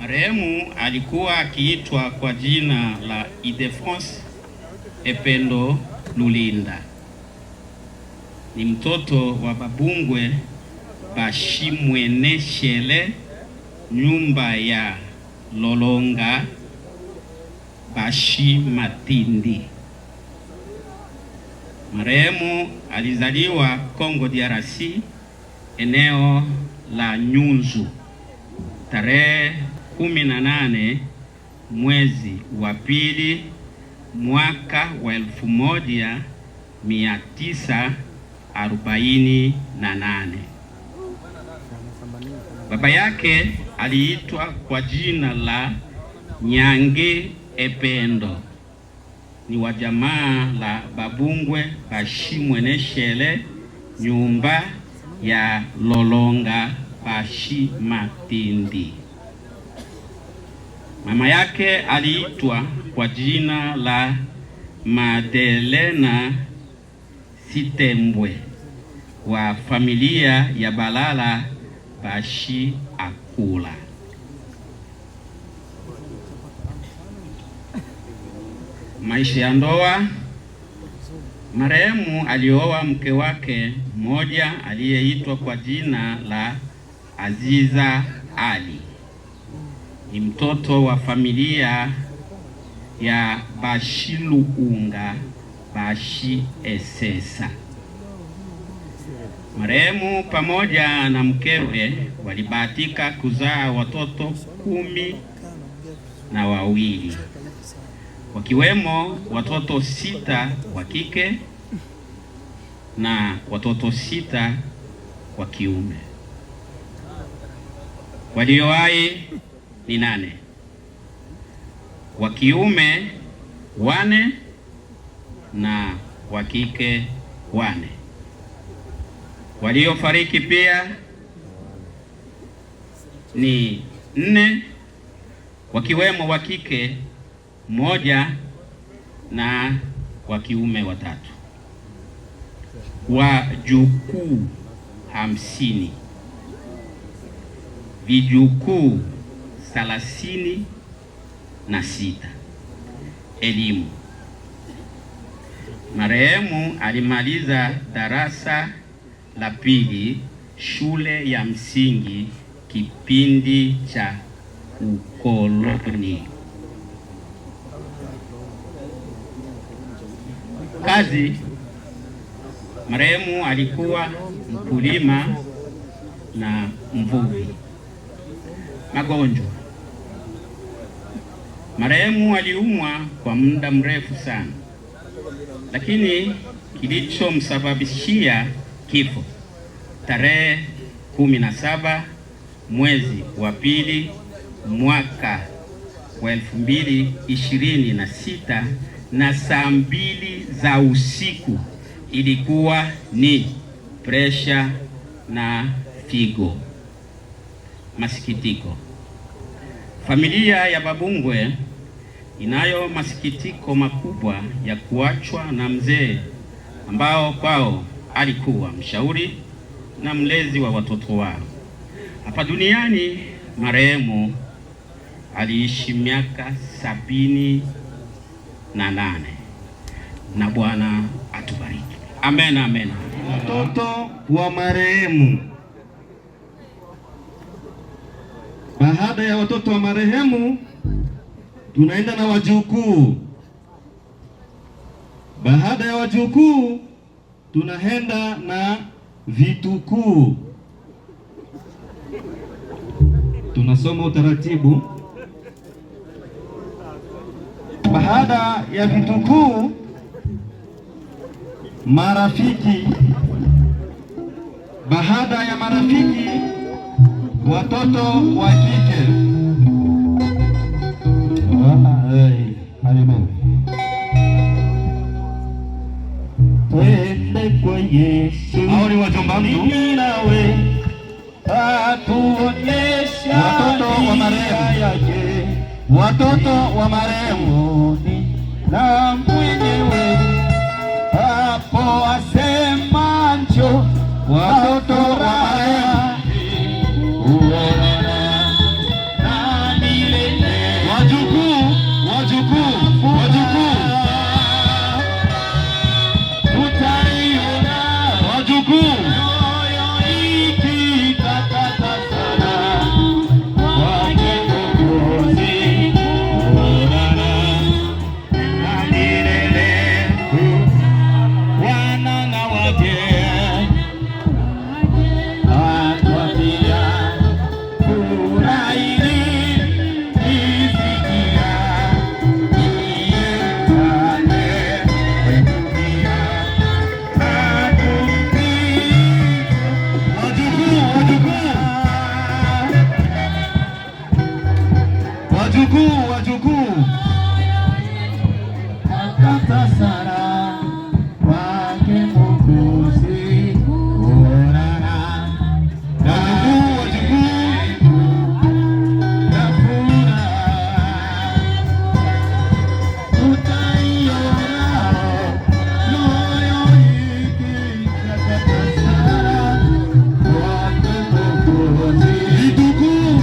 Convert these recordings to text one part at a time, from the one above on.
Marehemu alikuwa akiitwa kwa jina la Ildefonse Ependo Lulinda. Ni mtoto wa Babungwe Bashimweneshele nyumba ya Lolonga Bashimatindi. Marehemu alizaliwa Kongo DRC, eneo la Nyunzu, tarehe 18 mwezi wa pili mwaka wa 1948. Baba yake aliitwa kwa jina la Nyange Ependo, ni wa jamaa la Babungwe Bashimweneshele nyumba ya Lolonga Bashimatindi. Mama yake aliitwa kwa jina la Madelena Sitembwe, wa familia ya Balala Bashi Akula. Maisha ya ndoa. Marehemu alioa mke wake mmoja aliyeitwa kwa jina la Aziza Ali. Ni mtoto wa familia ya Bashiluunga Bashi Esesa. Marehemu pamoja na mkewe walibahatika kuzaa watoto 12, wakiwemo watoto 6 wa kike na watoto 6 wa kiume. Waliowahi ni 8, wa kiume 4 na wa kike 4. Waliofariki pia ni 4, wakiwemo wa kike 1 na wa kiume 3. Wajukuu 50, vijukuu 36. Elimu. Marehemu alimaliza darasa la pili shule ya msingi kipindi cha ukoloni. Kazi. Marehemu alikuwa mkulima na mvuvi. Magonjwa. Marehemu aliumwa kwa muda mrefu sana, lakini kilichomsababishia kifo tarehe 17 mwezi wa pili mwaka wa 2026 na saa 2 za usiku ilikuwa ni presha na figo. Masikitiko. Familia ya Babungwe inayo masikitiko makubwa ya kuachwa na mzee ambao kwao alikuwa mshauri na mlezi wa watoto wao. Hapa duniani marehemu aliishi miaka 78 na Bwana atubariki. Amen, amen. Watoto wa marehemu. Baada ya watoto wa marehemu tunaenda na wajukuu. Baada ya wajukuu tunaenda na vitukuu. Tunasoma utaratibu. Baada ya vitukuu, marafiki. Baada ya marafiki, watoto wa kike. Twende kwa Yesu. Hao ni wajomba mtu. Watoto wa marehemu. Watoto wa marehemu na mwenyewe hapo asema njo. Watoto wa marehemu nani wake atwatia furahini isikia ietane dunia akumpi wajukuu akata sara wake Mwokozi kuonana wajukuu na furaha tutaiona moyo hiki akata sara wake Mwokozi vitukuu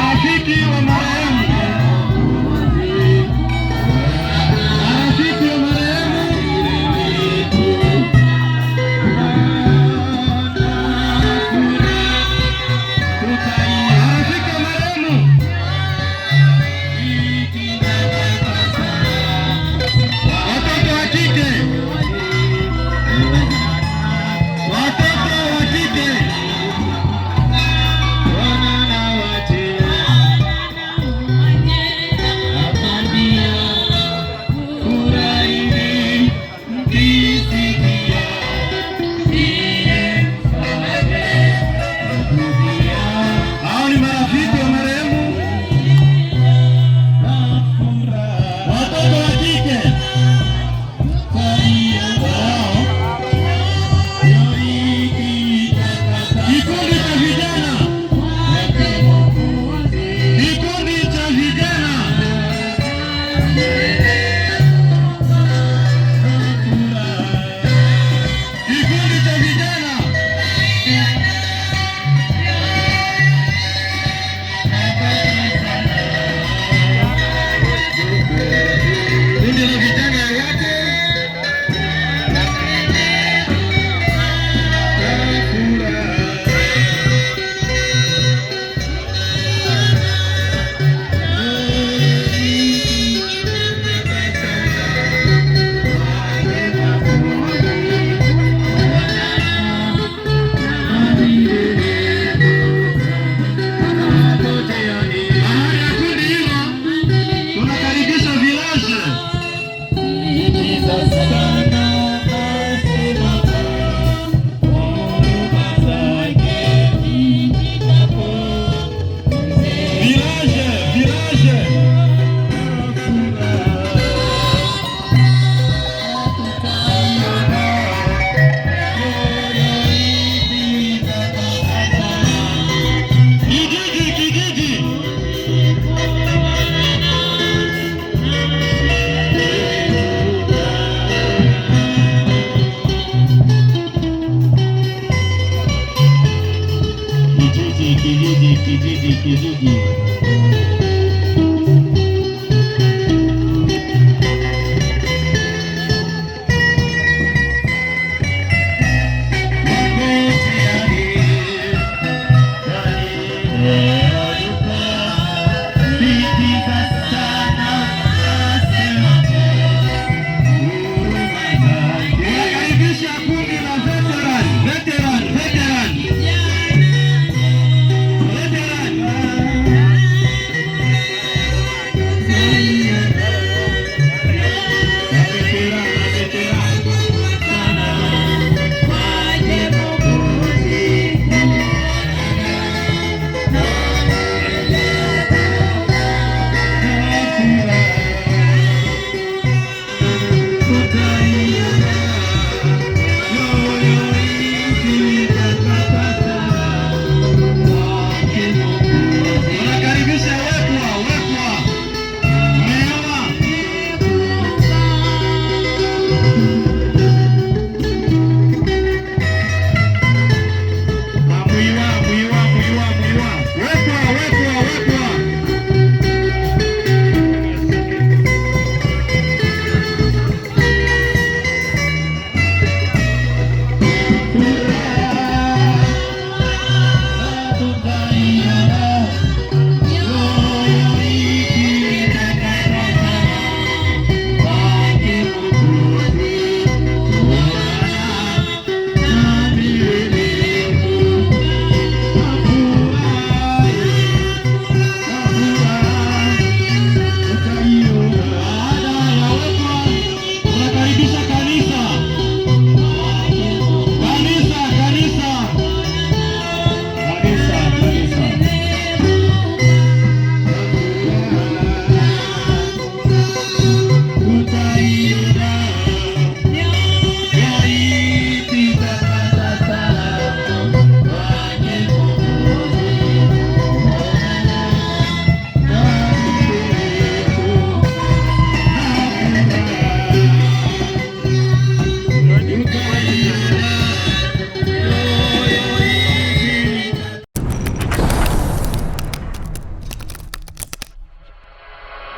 Marafiki wa marehemu